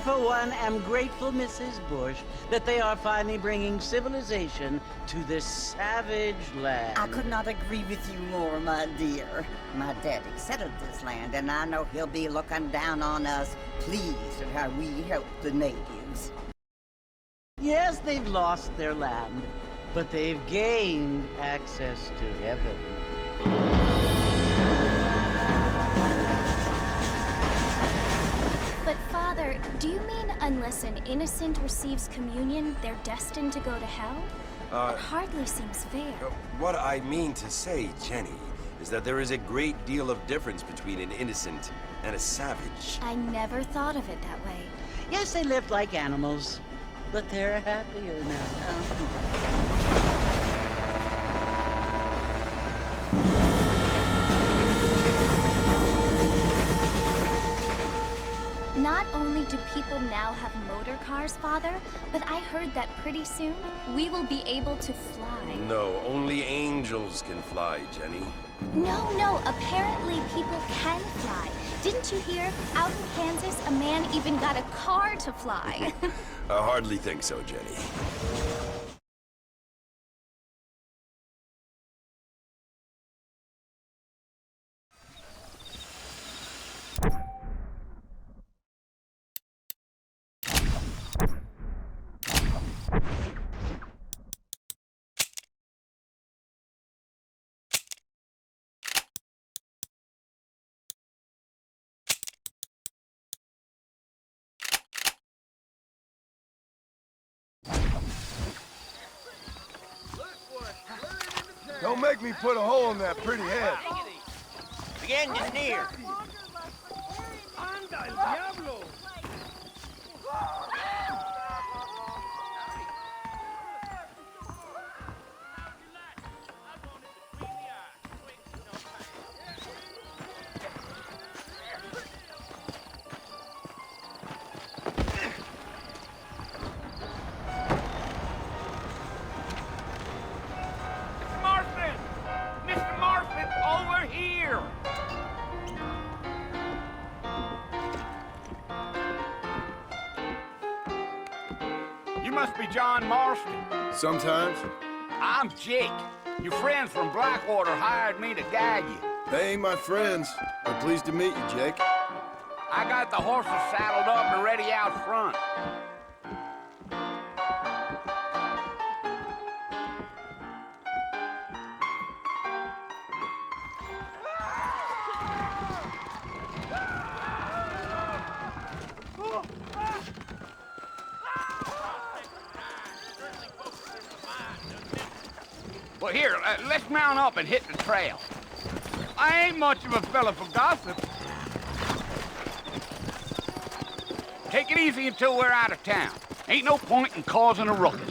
for one, am grateful, Mrs. Bush, that they are finally bringing civilization to this savage land. I could not agree with you more, my dear. My daddy settled this land, and I know he'll be looking down on us, pleased at how we help the natives. Yes, they've lost their land, but they've gained access to heaven. But Father, do you mean unless an innocent receives communion, they're destined to go to hell? That hardly seems fair. What I mean to say, Jenny, is that there is a great deal of difference between an innocent and a savage. I never thought of it that way. Yes, they lived like animals, but they're happier now. Not only do people now have motor cars, Father, but I heard that pretty soon we will be able to fly. No, only angels can fly, Jenny. No, apparently people can fly. Didn't you hear? Out in Kansas, a man even got a car to fly. I hardly think so, Jenny. Don't make me put a hole in that pretty head. The end is near. ¡Anda, el diablo! Mr. Marston, over here! You must be John Marston. Sometimes. I'm Jake. Your friends from Blackwater hired me to guide you. They ain't my friends. I'm pleased to meet you, Jake. I got the horses saddled up and ready out front. Well, here, let's mount up and hit the trail. I ain't much of a fella for gossip. Take it easy until we're out of town. Ain't no point in causing a ruckus.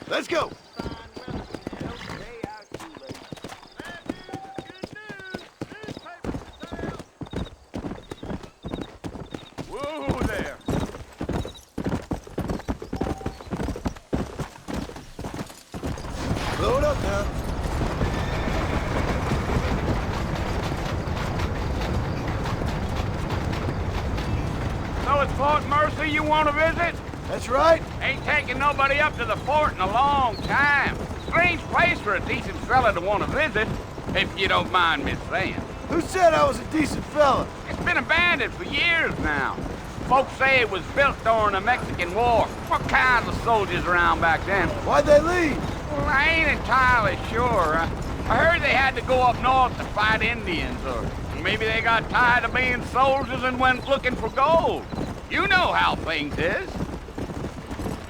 Let's go. Whoa there. Load up now. So it's Fort Mercy you want to visit? That's right. Ain't taking nobody up to the fort in a long time. Strange place for a decent fella to want to visit, if you don't mind me saying. Who said I was a decent fella? It's been abandoned for years now. Folks say it was built during the Mexican War. What kinds of soldiers around back then? Why'd they leave? Well, I ain't entirely sure. I heard they had to go up north to fight Indians, or maybe they got tired of being soldiers and went looking for gold. You know how things is.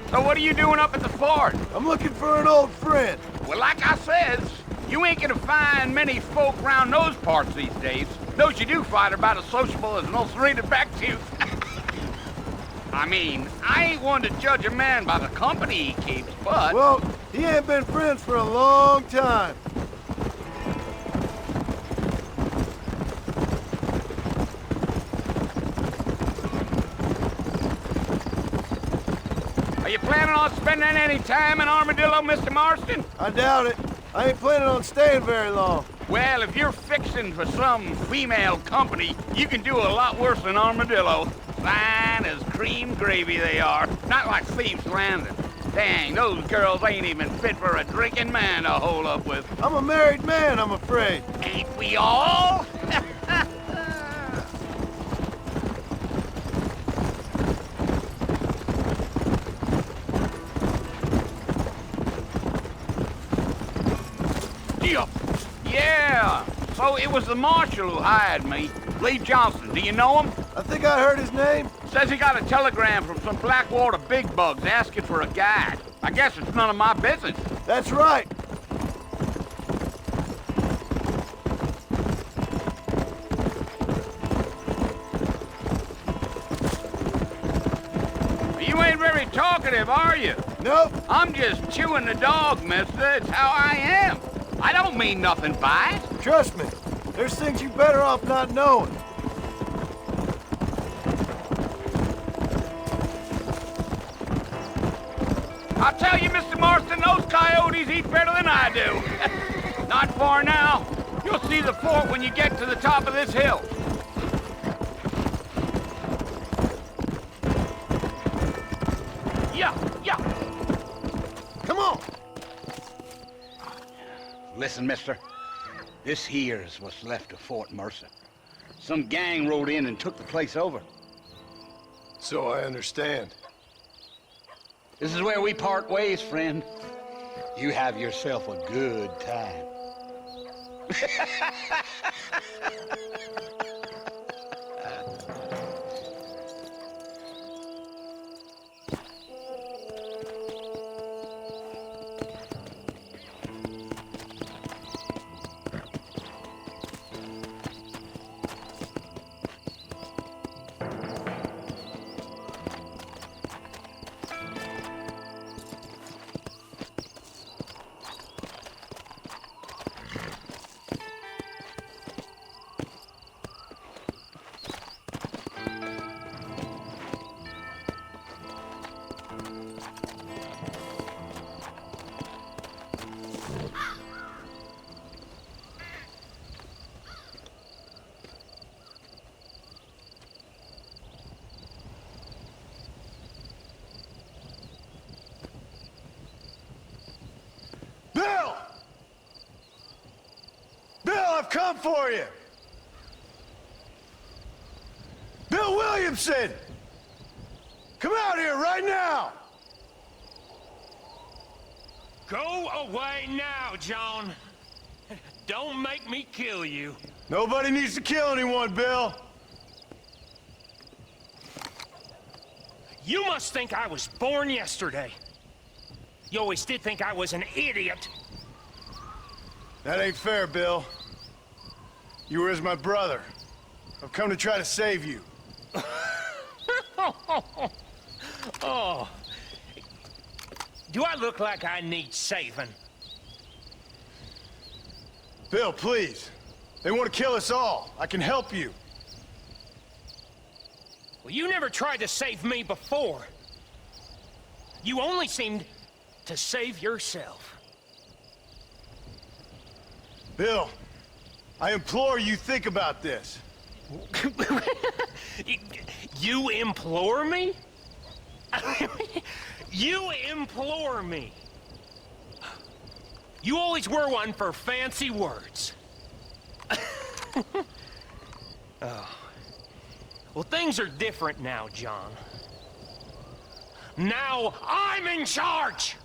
So what are you doing up at the fort? I'm looking for an old friend. Well, like I says, you ain't gonna find many folk around those parts these days. Those you do find are about as sociable as an ulcerated back tooth. I mean, I ain't one to judge a man by the company he keeps, but... Well, he ain't been friends for a long time. Are you planning on spending any time in Armadillo, Mr. Marston? I doubt it. I ain't planning on staying very long. Well, if you're fixing for some female company, you can do a lot worse than Armadillo. Fine as cream gravy they are. Not like Thieves Landing. Dang, those girls ain't even fit for a drinking man to hole up with. I'm a married man, I'm afraid. Ain't we all? Yeah, so it was the marshal who hired me. Lee Johnson, do you know him? I think I heard his name. Says he got a telegram from some Blackwater big bugs asking for a guide. I guess it's none of my business. That's right. You ain't very talkative, are you? Nope. I'm just chewing the dog, mister. It's how I am. I don't mean nothing by it. Trust me. There's things you better off not knowing. I'll tell you, Mr. Marston, those coyotes eat better than I do. Not far now. You'll see the fort when you get to the top of this hill. Yeah. Come on. Listen, mister. This here's what's left of Fort Mercer. Some gang rode in and took the place over. So I understand. This is where we part ways, friend. You have yourself a good time. Bill! Bill, I've come for you! Bill Williamson! Come out here right now! Go away now, John. Don't make me kill you. Nobody needs to kill anyone, Bill. You must think I was born yesterday. You always did think I was an idiot. That ain't fair, Bill. You were as my brother. I've come to try to save you. Oh. Do I look like I need saving? Bill, please. They want to kill us all. I can help you. Well, you never tried to save me before. You only seemed to save yourself. Bill, I implore you think about this. You implore me? You implore me? You always were one for fancy words. Oh. Well, things are different now, John. Now I'm in charge!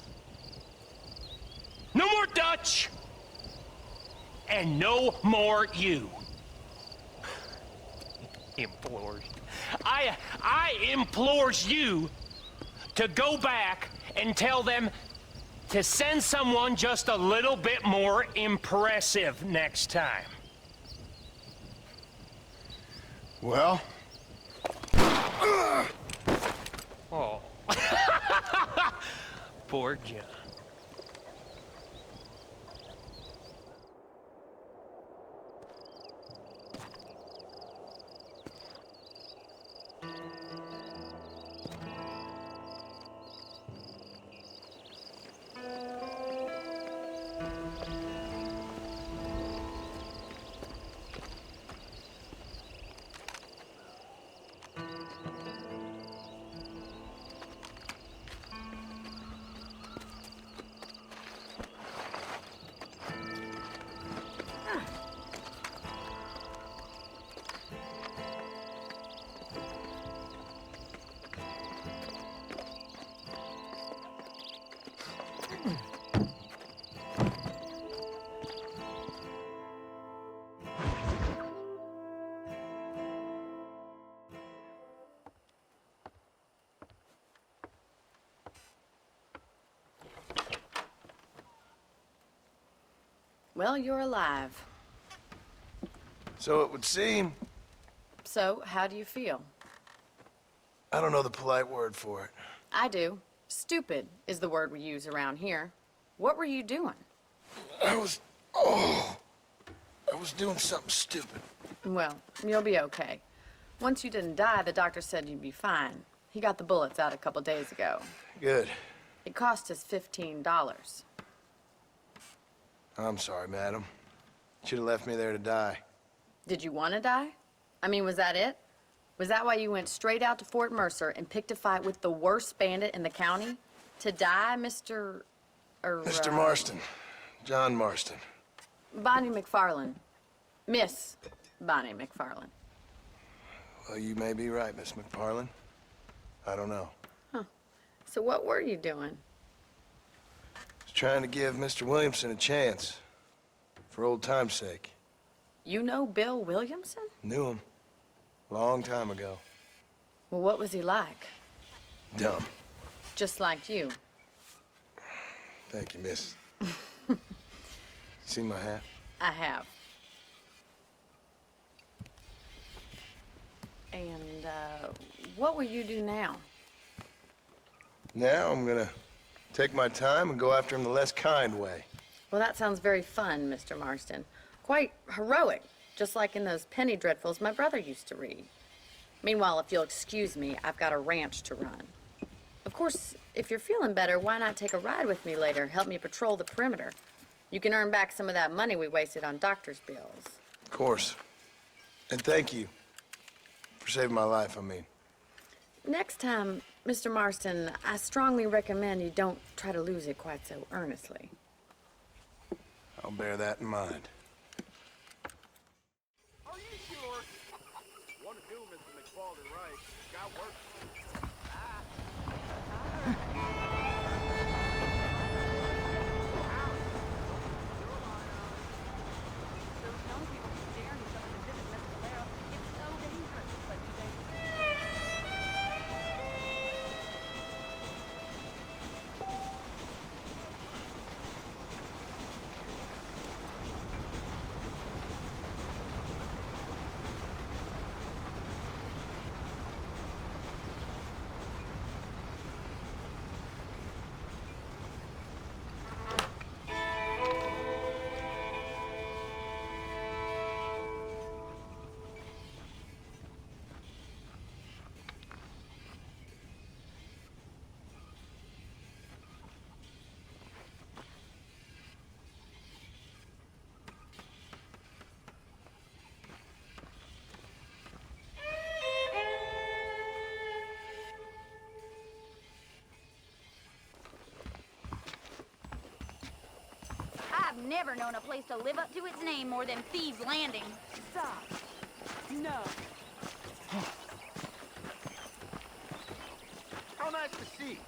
No more Dutch! And no more you. Implores. I implores you to go back and tell them to send someone just a little bit more impressive next time. Well? Oh. Poor John. Well, you're alive. So it would seem. So, how do you feel? I don't know the polite word for it. I do. Stupid is the word we use around here. What were you doing? I was doing something stupid. Well, you'll be okay. Once you didn't die, the doctor said you'd be fine. He got the bullets out a couple days ago. Good. It cost us $15. I'm sorry, madam. Should have left me there to die. Did you want to die? I mean, was that it? Was that why you went straight out to Fort Mercer and picked a fight with the worst bandit in the county? To die, Mr. Mr. Marston. John Marston. Bonnie McFarlane. Miss Bonnie McFarlane. Well, you may be right, Miss McFarlane. I don't know. So what were you doing? Was trying to give Mr. Williamson a chance. For old time's sake. You know Bill Williamson? Knew him. Long time ago. Well, what was he like? Dumb. Just like you. Thank you, miss. See my hat? I have. And, what will you do now? Now I'm gonna take my time and go after him the less kind way. Well, that sounds very fun, Mr. Marston. Quite heroic, just like in those penny dreadfuls my brother used to read. Meanwhile, if you'll excuse me, I've got a ranch to run. Of course, if you're feeling better, why not take a ride with me later? Help me patrol the perimeter. You can earn back some of that money we wasted on doctor's bills. Of course. And thank you for saving my life, I mean. Next time, Mr. Marston, I strongly recommend you don't try to lose it quite so earnestly. I'll bear that in mind. Are you sure? One to do, Mr. McFarlane, right? Got work. I've never known a place to live up to its name more than Thieves' Landing. Stop. No. How nice to see.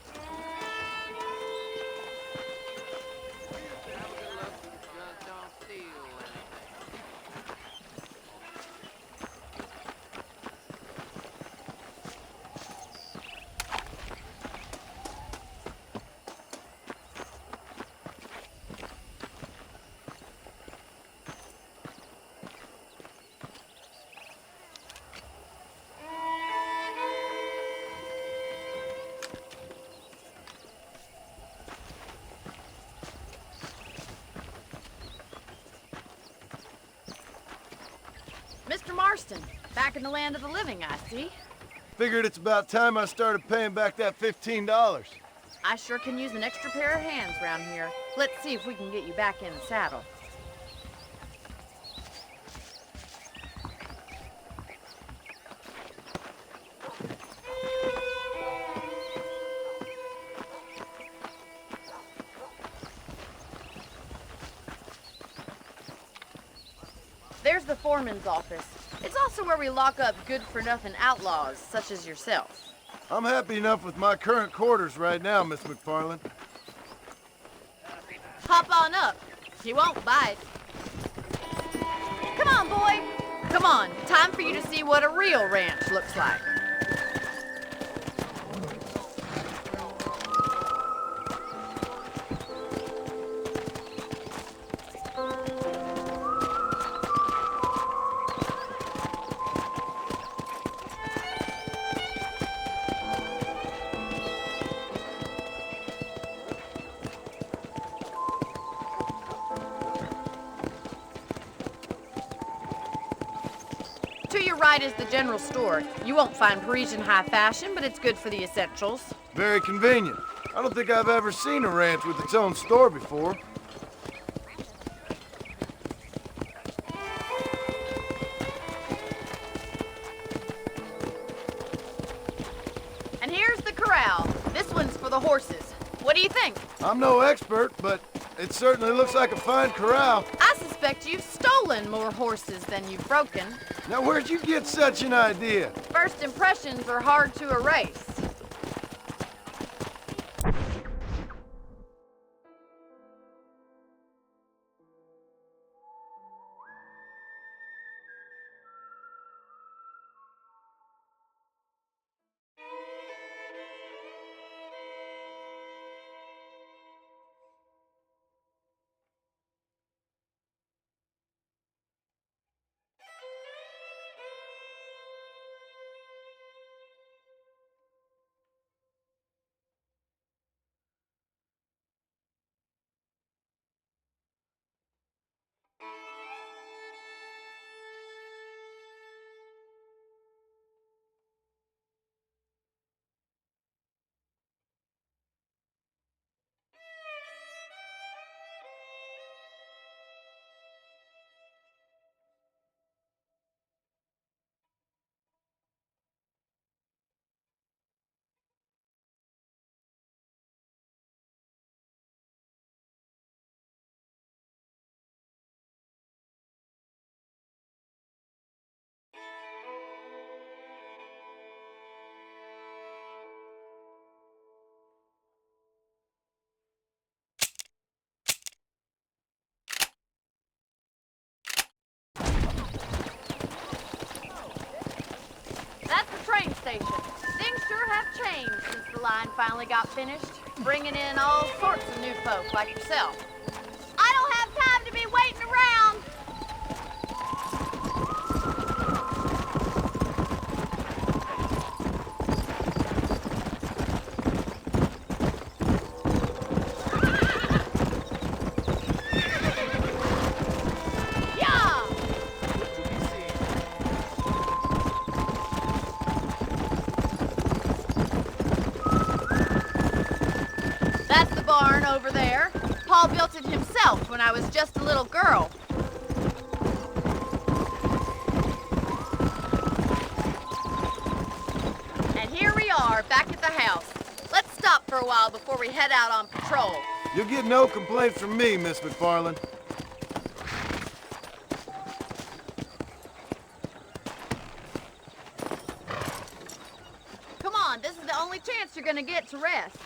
Mr. Marston, back in the land of the living, I see. Figured it's about time I started paying back that $15. I sure can use an extra pair of hands around here. Let's see if we can get you back in the saddle. There's the foreman's office. It's also where we lock up good-for-nothing outlaws, such as yourself. I'm happy enough with my current quarters right now, Miss McFarlane. Hop on up. He won't bite. Come on, boy. Come on. Time for you to see what a real ranch looks like. To your right is the general store. You won't find Parisian high fashion, but it's good for the essentials. Very convenient. I don't think I've ever seen a ranch with its own store before. And here's the corral. This one's for the horses. What do you think? I'm no expert, but it certainly looks like a fine corral. I suspect you've stolen more horses than you've broken. Now, where'd you get such an idea? First impressions are hard to erase. That's the train station. Things sure have changed since the line finally got finished, bringing in all sorts of new folk like yourself. I don't have time to be waiting around. That's the barn over there. Paul built it himself when I was just a little girl. And here we are, back at the house. Let's stop for a while before we head out on patrol. You'll get no complaints from me, Miss McFarland. Come on, this is the only chance you're gonna get to rest.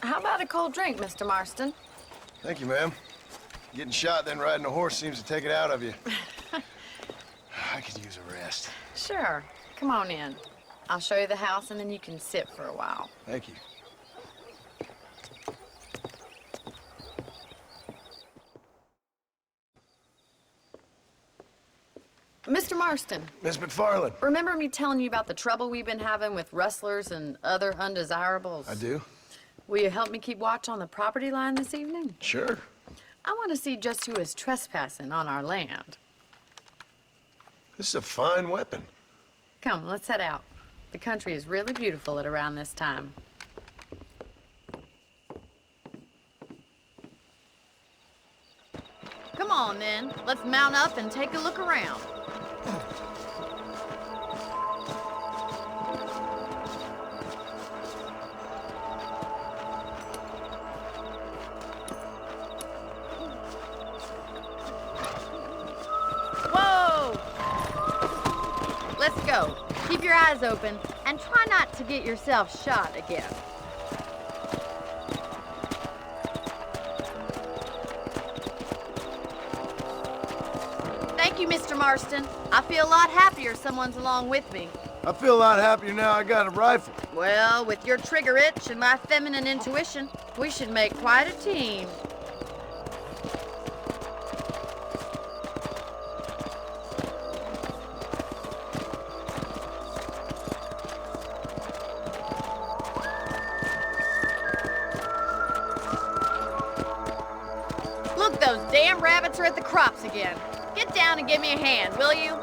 How about a cold drink, Mr. Marston? Thank you, ma'am. Getting shot, then riding a horse seems to take it out of you. I could use a rest. Sure. Come on in. I'll show you the house and then you can sit for a while. Thank you. Mr. Marston, Miss McFarland. remember me telling you about the trouble we've been having with rustlers and other undesirables? I do? Will you help me keep watch on the property line this evening? Sure. I want to see just who is trespassing on our land. This is a fine weapon. Come, let's head out. The country is really beautiful at around this time. Come on, then. Let's mount up and take a look around. go. Keep your eyes open and try not to get yourself shot again. Thank you, Mr. Marston. I feel a lot happier someone's along with me. I feel a lot happier now I got a rifle. Well, with your trigger itch and my feminine intuition, we should make quite a team. Look, those damn rabbits are at the crops again. Get down and give me a hand, will you?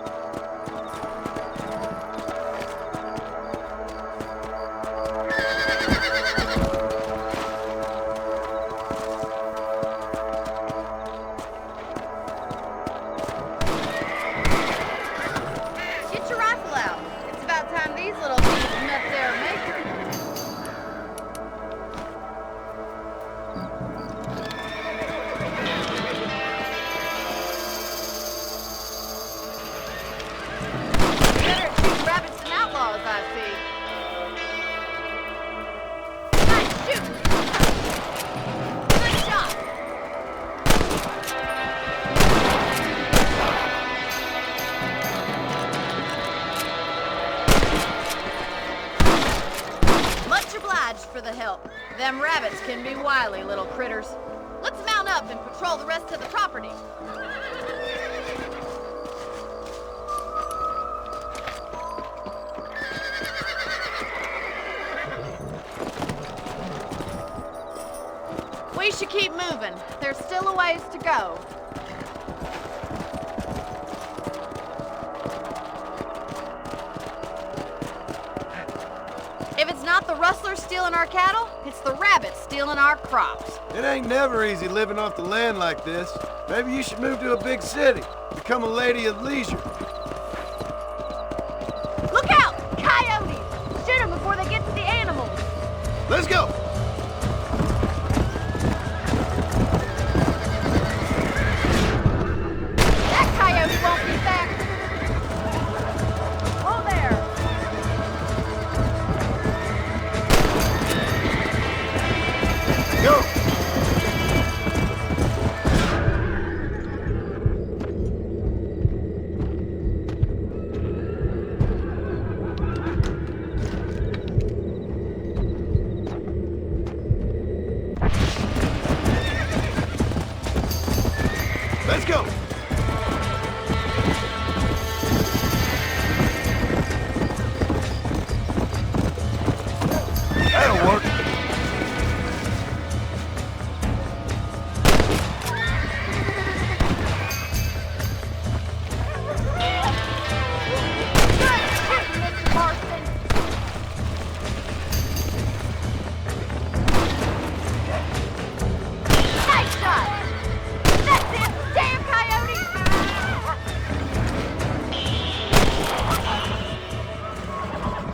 Get your rifle out. It's about time these little thieves met their maker. Better at shooting rabbits than outlaws, I see. Nice shoot! Good shot! Much obliged for the help. Them rabbits can be wily little critters. Let's mount up and patrol the rest of the property. We should keep moving. There's still a ways to go. If it's not the rustlers stealing our cattle, it's the rabbits stealing our crops. It ain't never easy living off the land like this. Maybe you should move to a big city. Become a lady of leisure. Look out! Coyotes! Shoot them before they get to the animals. Let's go! That coyote won't be back. Oh, there. Go! Let's go! That'll work. Good shooting, Mr. Marston. Nice shot. That's it. Damn coyote.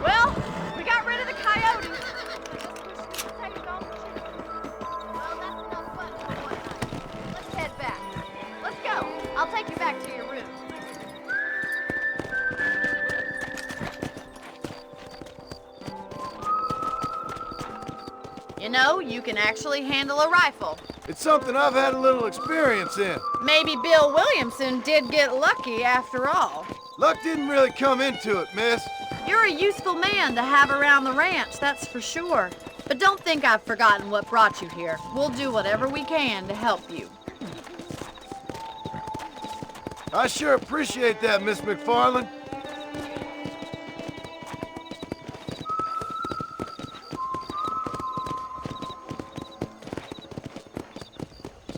Well, we got rid of the coyotes. Well, that's enough fun for one night. Let's head back. Let's go. I'll take you back to your room. You know, you can actually handle a rifle. It's something I've had a little experience in. Maybe Bill Williamson did get lucky after all. Luck didn't really come into it, miss. You're a useful man to have around the ranch, that's for sure. But don't think I've forgotten what brought you here. We'll do whatever we can to help you. I sure appreciate that, Miss McFarland.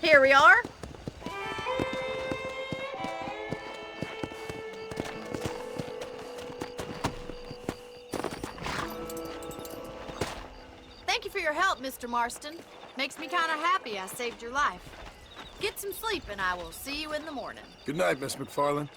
Here we are. Thank you for your help, Mr. Marston. Makes me kind of happy I saved your life. Get some sleep and I will see you in the morning. Good night, Miss McFarland.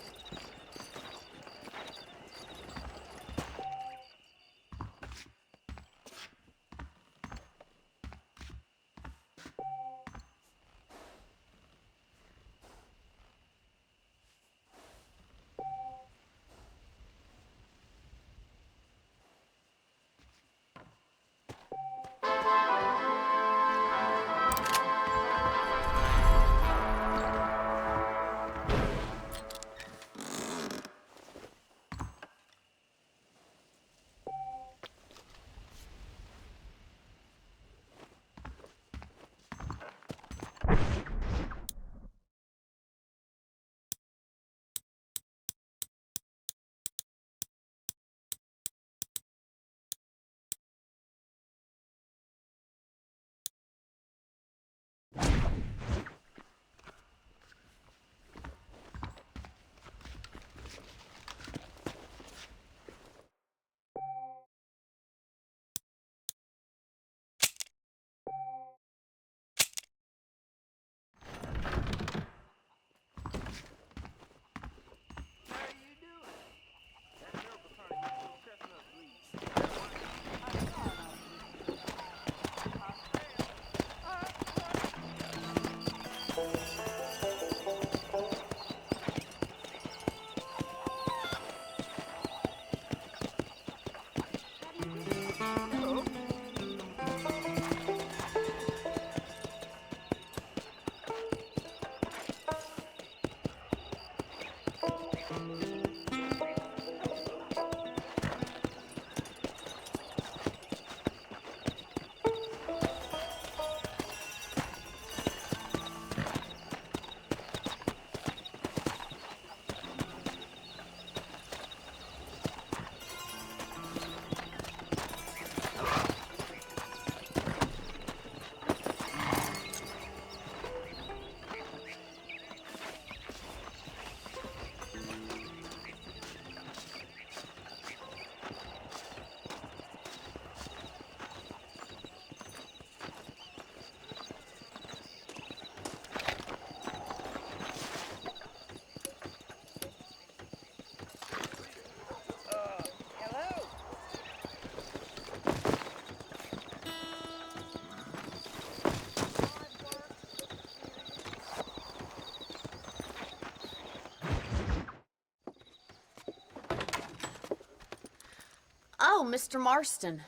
Mr. Marston.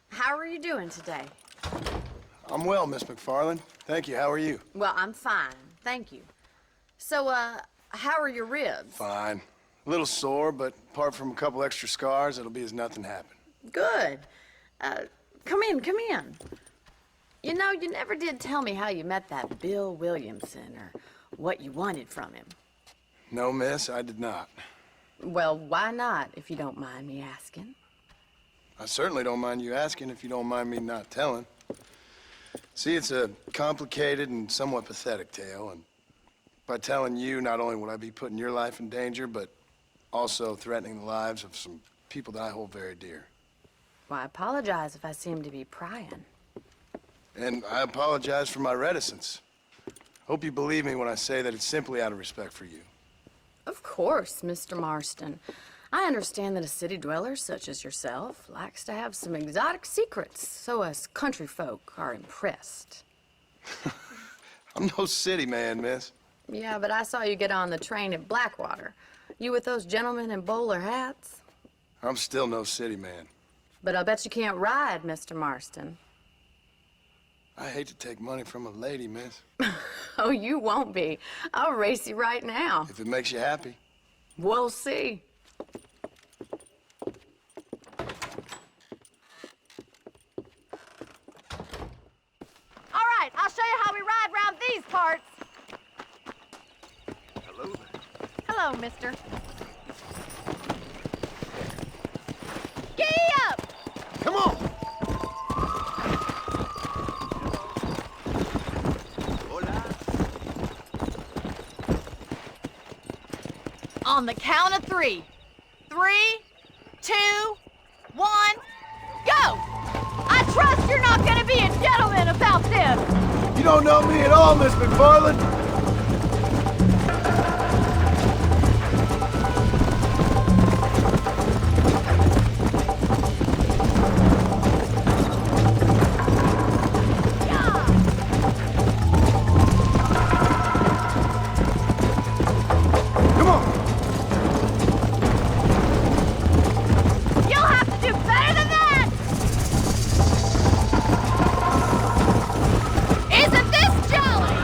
How are you doing today? I'm well, Miss McFarland. Thank you. How are you? Well, I'm fine, thank you. So, how are your ribs? Fine. A little sore, but apart from a couple extra scars, it'll be as nothing happened. Good. Come in, come in. You know, you never did tell me how you met that Bill Williamson or what you wanted from him. No, miss, I did not. Well, why not, if you don't mind me asking? I certainly don't mind you asking if you don't mind me not telling. See, it's a complicated and somewhat pathetic tale, and by telling you, not only would I be putting your life in danger, but also threatening the lives of some people that I hold very dear. Well, I apologize if I seem to be prying. And I apologize for my reticence. Hope you believe me when I say that it's simply out of respect for you. Of course, Mr. Marston. I understand that a city dweller such as yourself likes to have some exotic secrets, so us country folk are impressed. I'm no city man, miss. Yeah, but I saw you get on the train at Blackwater. You with those gentlemen in bowler hats? I'm still no city man. But I bet you can't ride, Mr. Marston. I hate to take money from a lady, miss. Oh, you won't be. I'll race you right now. If it makes you happy. We'll see. All right, I'll show you how we ride round these parts. Hello there. Hello, mister. Giddy up! Come on! On the count of 3. 3, 2, 1, go! I trust you're not gonna be a gentleman about this! You don't know me at all, Miss McFarland. You'll have to do better than that! Isn't this jolly?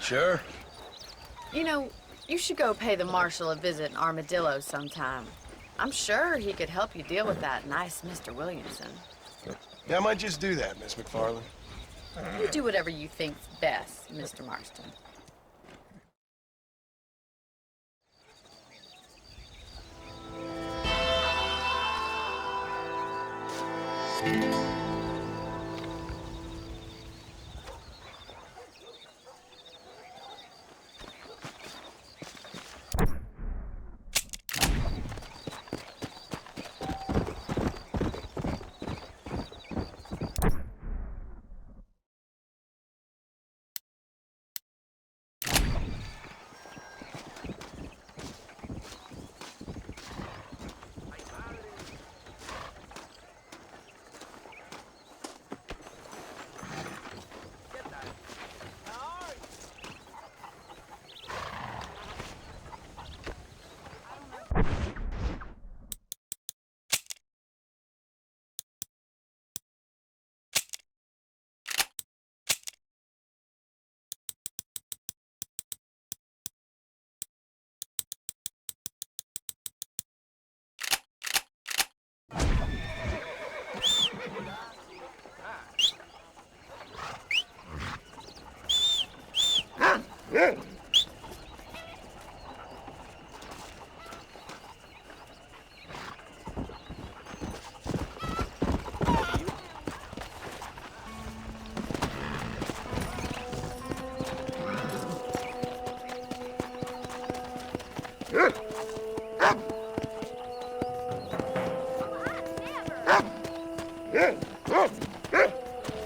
Sure. You know, you should go pay the marshal a visit in Armadillo sometime. I'm sure he could help you deal with that nice Mr. Williamson. Yeah, I might just do that, Miss McFarland. You do whatever you think's best, Mr. Marston.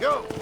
Go!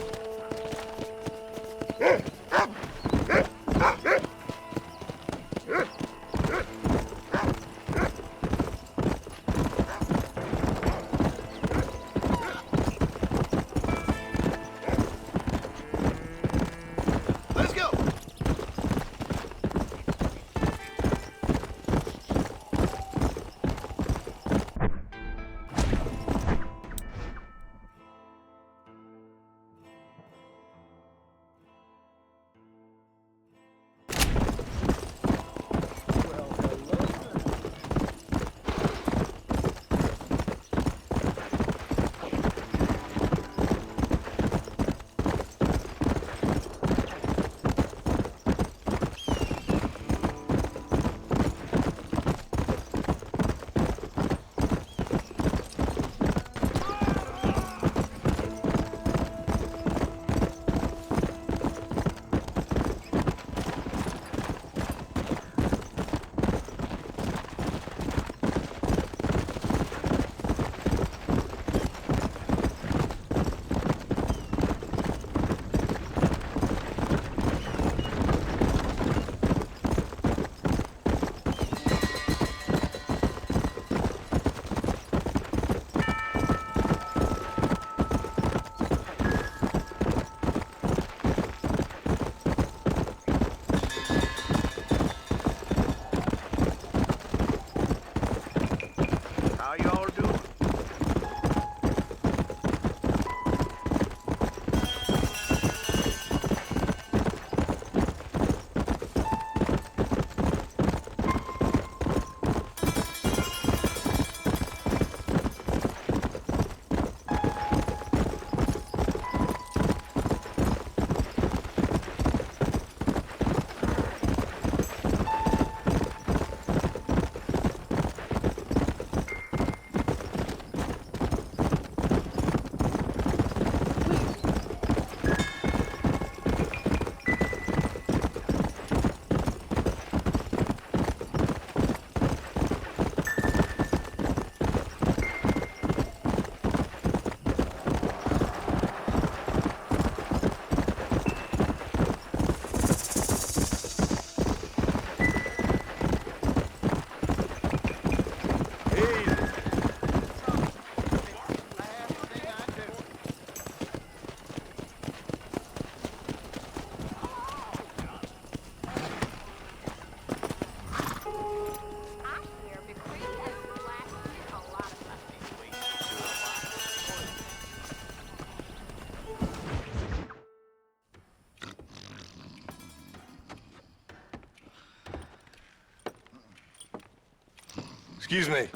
Excuse me.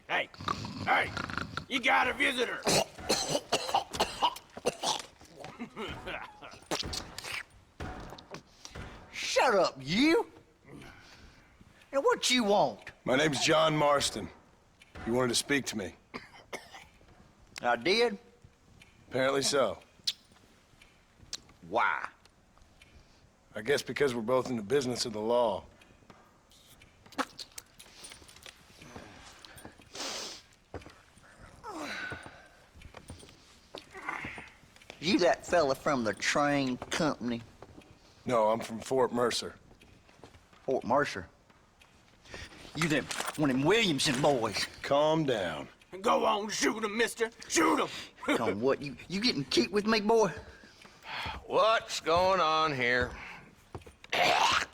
Hey, you got a visitor. Shut up, you! And what you want? My name's John Marston. You wanted to speak to me. I did? Apparently so. Why? I guess because we're both in the business of the law. You that fella from the train company? No, I'm from Fort Mercer. Fort Mercer? You them one of them Williamson boys. Calm down. Go on, shoot him, mister. Shoot him. On what? You getting cute with me, boy? What's going on here? I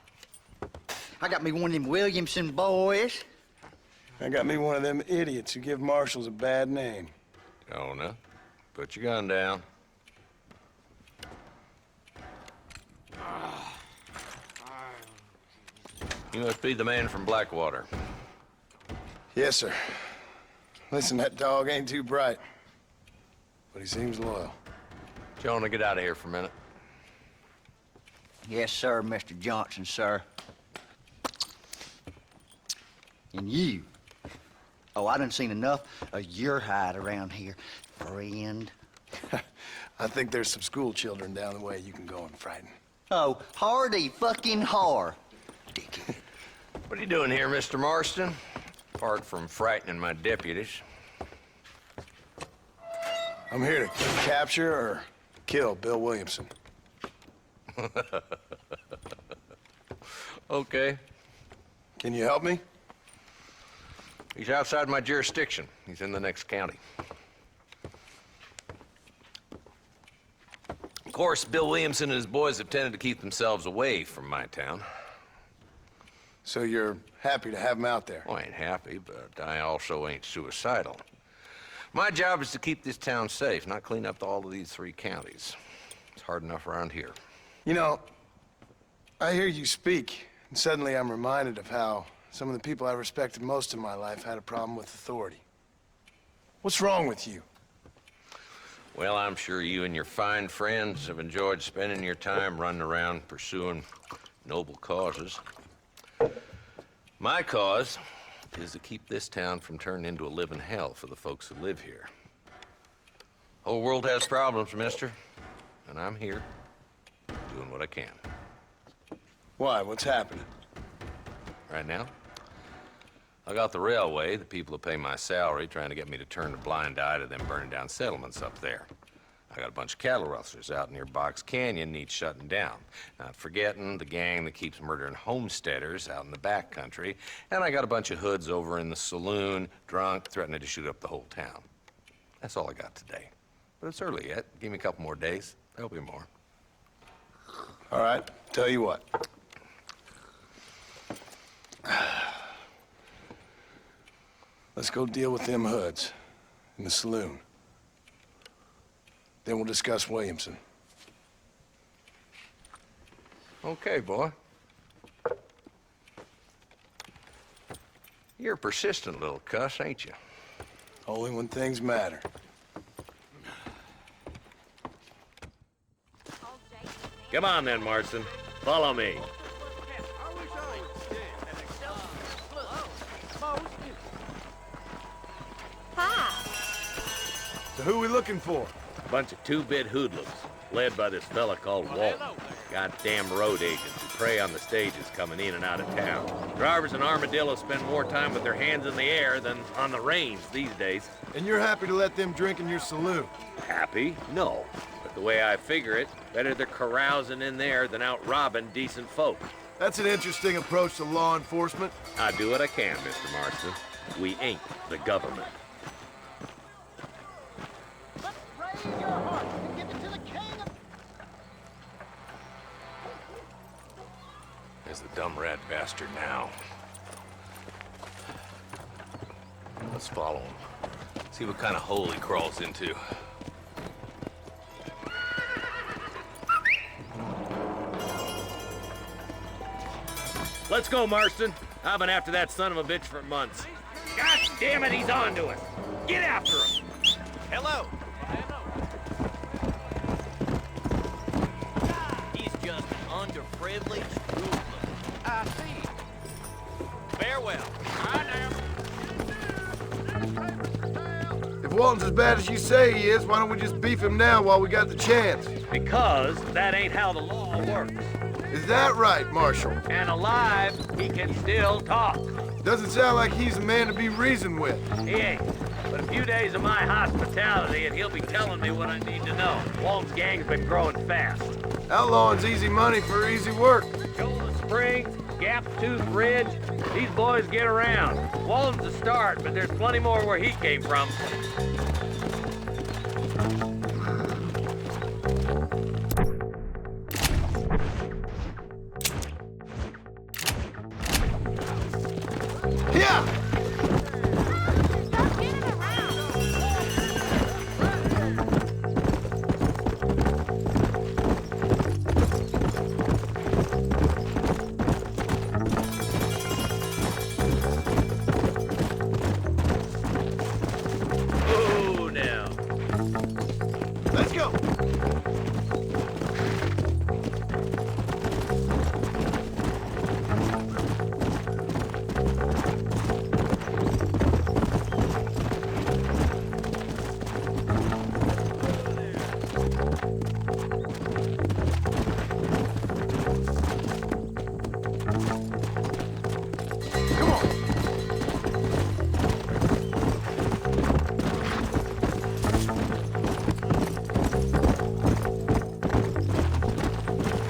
got me one of them Williamson boys. I got me one of them idiots who give marshals a bad name. Oh, no. Put your gun down. You must be the man from Blackwater. Yes, sir. Listen, that dog ain't too bright, but he seems loyal. Jonah, get out of here for a minute. Yes, sir, Mr. Johnson, sir. And you. Oh, I done seen enough of your hide around here, friend. I think there's some school children down the way you can go and frighten. Oh, hardy fucking har. Dickhead. What are you doing here, Mr. Marston? Apart from frightening my deputies. I'm here to capture or kill Bill Williamson. Okay. Can you help me? He's outside my jurisdiction. He's in the next county. Of course, Bill Williamson and his boys have tended to keep themselves away from my town. So you're happy to have him out there? Well, I ain't happy, but I also ain't suicidal. My job is to keep this town safe, not clean up all of these 3 counties. It's hard enough around here. You know, I hear you speak, and suddenly I'm reminded of how some of the people I respected most in my life had a problem with authority. What's wrong with you? Well, I'm sure you and your fine friends have enjoyed spending your time running around pursuing noble causes. My cause is to keep this town from turning into a living hell for the folks who live here. Whole world has problems, mister, and I'm here doing what I can. Why? What's happening? Right now, I got the railway, the people who pay my salary, trying to get me to turn a blind eye to them burning down settlements up there. I got a bunch of cattle rustlers out near Box Canyon needs shutting down. Not forgetting the gang that keeps murdering homesteaders out in the back country. And I got a bunch of hoods over in the saloon, drunk, threatening to shoot up the whole town. That's all I got today. But it's early yet. Give me a couple more days. There'll be more. All right, tell you what. Let's go deal with them hoods in the saloon. Then we'll discuss Williamson. Okay, boy. You're a persistent little cuss, ain't you? Only when things matter. Come on then, Marston. Follow me. So who are we looking for? A bunch of 2-bit hoodlums, led by this fella called Walton. Goddamn road agents who prey on the stages coming in and out of town. Drivers and armadillos spend more time with their hands in the air than on the reins these days. And you're happy to let them drink in your saloon? Happy? No. But the way I figure it, better they're carousing in there than out robbing decent folk. That's an interesting approach to law enforcement. I do what I can, Mr. Marston. We ain't the government. There's the dumb rat bastard now. Let's follow him. See what kind of hole he crawls into. Let's go, Marston. I've been after that son of a bitch for months. God damn it, he's on to us. Get after him. Hello. He's just an underprivileged ruthless. I see. Farewell. If Walton's as bad as you say he is, why don't we just beef him now while we got the chance? Because that ain't how the law works. Is that right, Marshal? And alive, he can still talk. Doesn't sound like he's a man to be reasoned with. He ain't. But a few days of my hospitality and he'll be telling me what I need to know. Walton's gang's been growing fast. Outlawing's easy money for easy work. Shoulder Springs, Gap Tooth Ridge, these boys get around. Walton's a start, but there's plenty more where he came from. Yeah! Ooh, now. Let's go! Come on!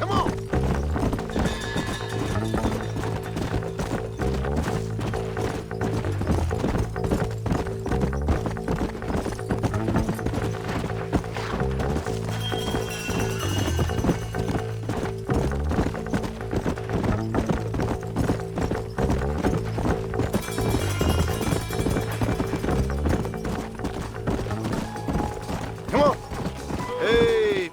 Come on! Come on! Hey!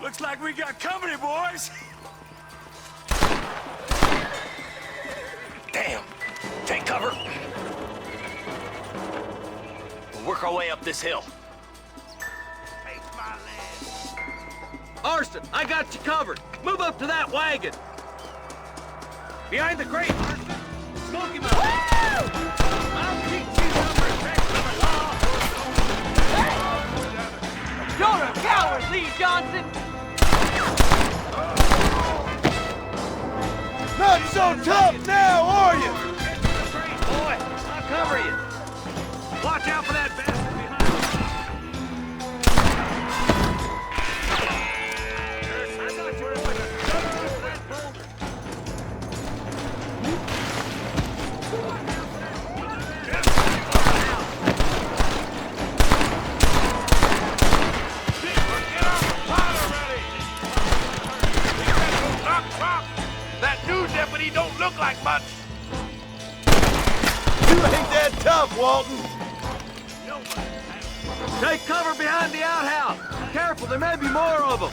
Looks like we got company, boys. Damn. Take cover. We'll work our way up this hill. Marston, I got you covered. Move up to that wagon. Behind the crate, Marston. Smoke him out. I'll teach you some respect for the law. You're a coward, Lee Johnson. Not so tough now, are you? Get to the crate, boy. I'll cover you. Watch out for that bastard behind you. I thought you were like a red boulder. That new deputy don't look like much. You ain't that tough, Walton. Take cover behind the outhouse. Careful, there may be more of them.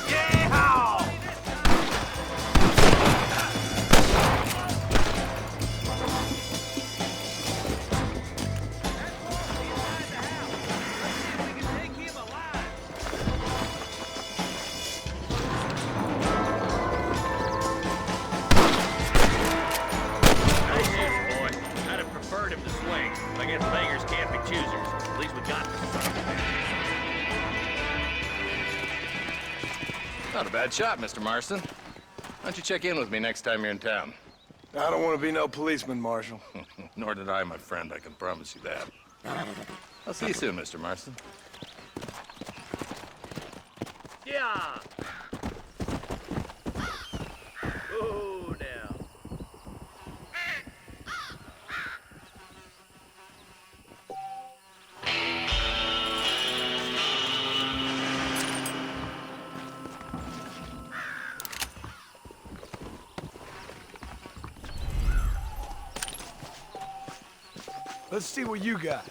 Yeehaw! I guess beggars can't be choosers. At least we got this. Not a bad shot, Mr. Marston. Why don't you check in with me next time you're in town? I don't want to be no policeman, Marshal. Nor did I, my friend. I can promise you that. I'll see you soon, Mr. Marston. Yeah. Oh, now. Let's see what you got.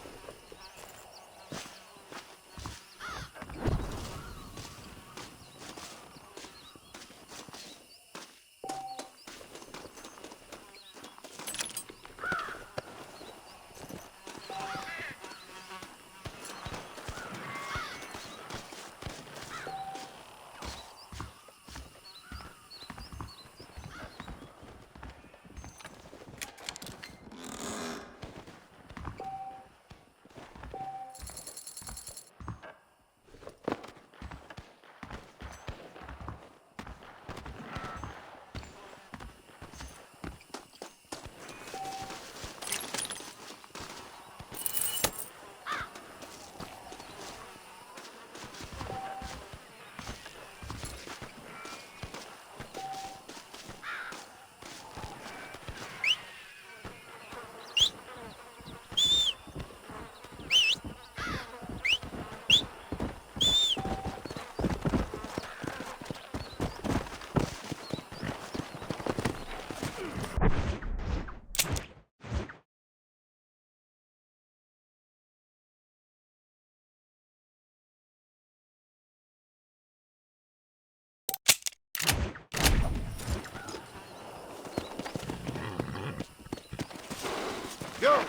Go!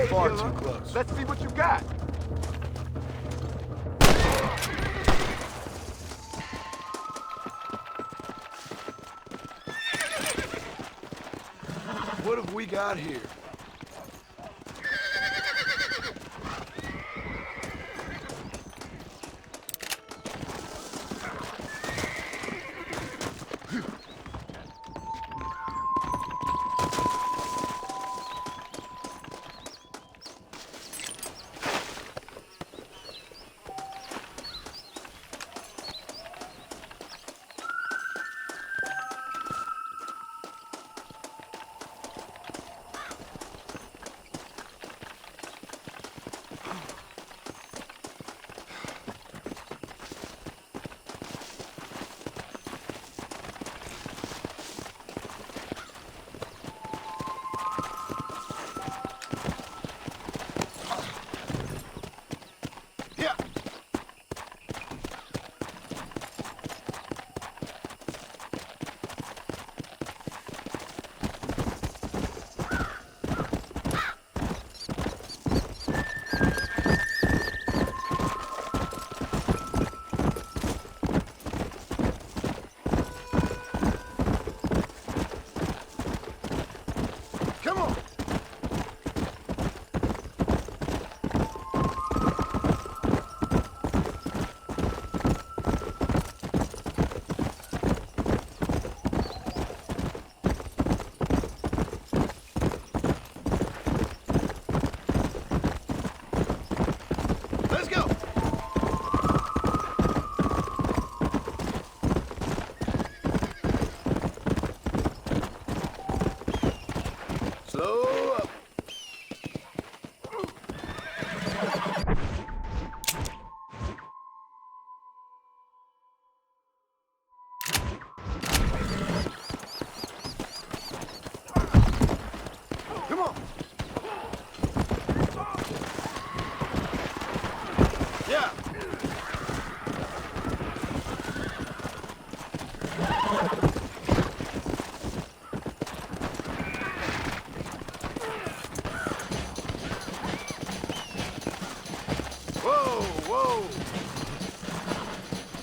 Far too close. Let's see what you got. What have we got here?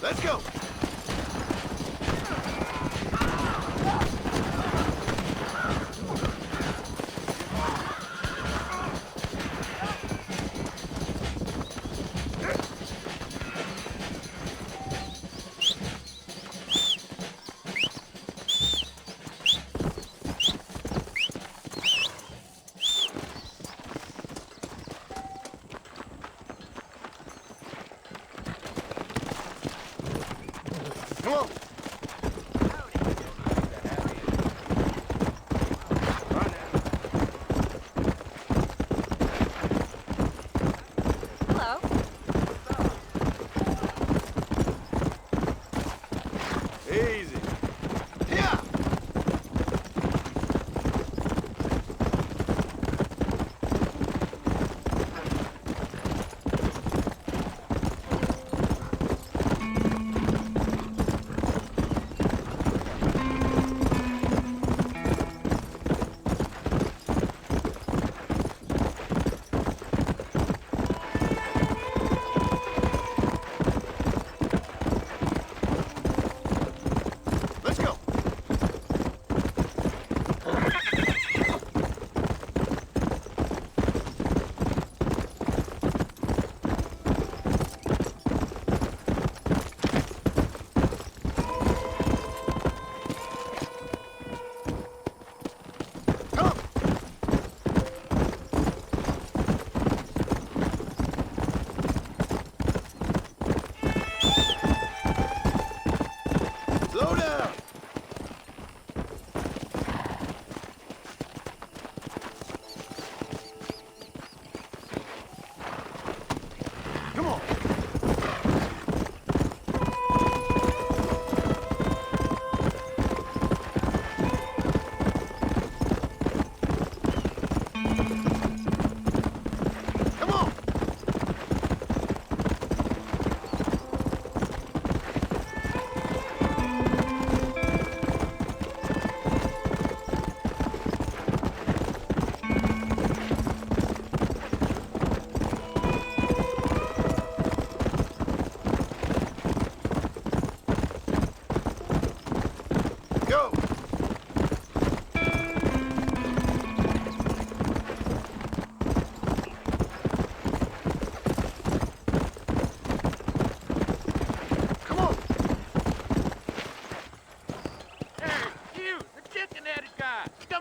Let's go!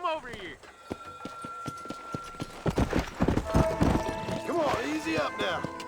Come over here. Come on, easy up now.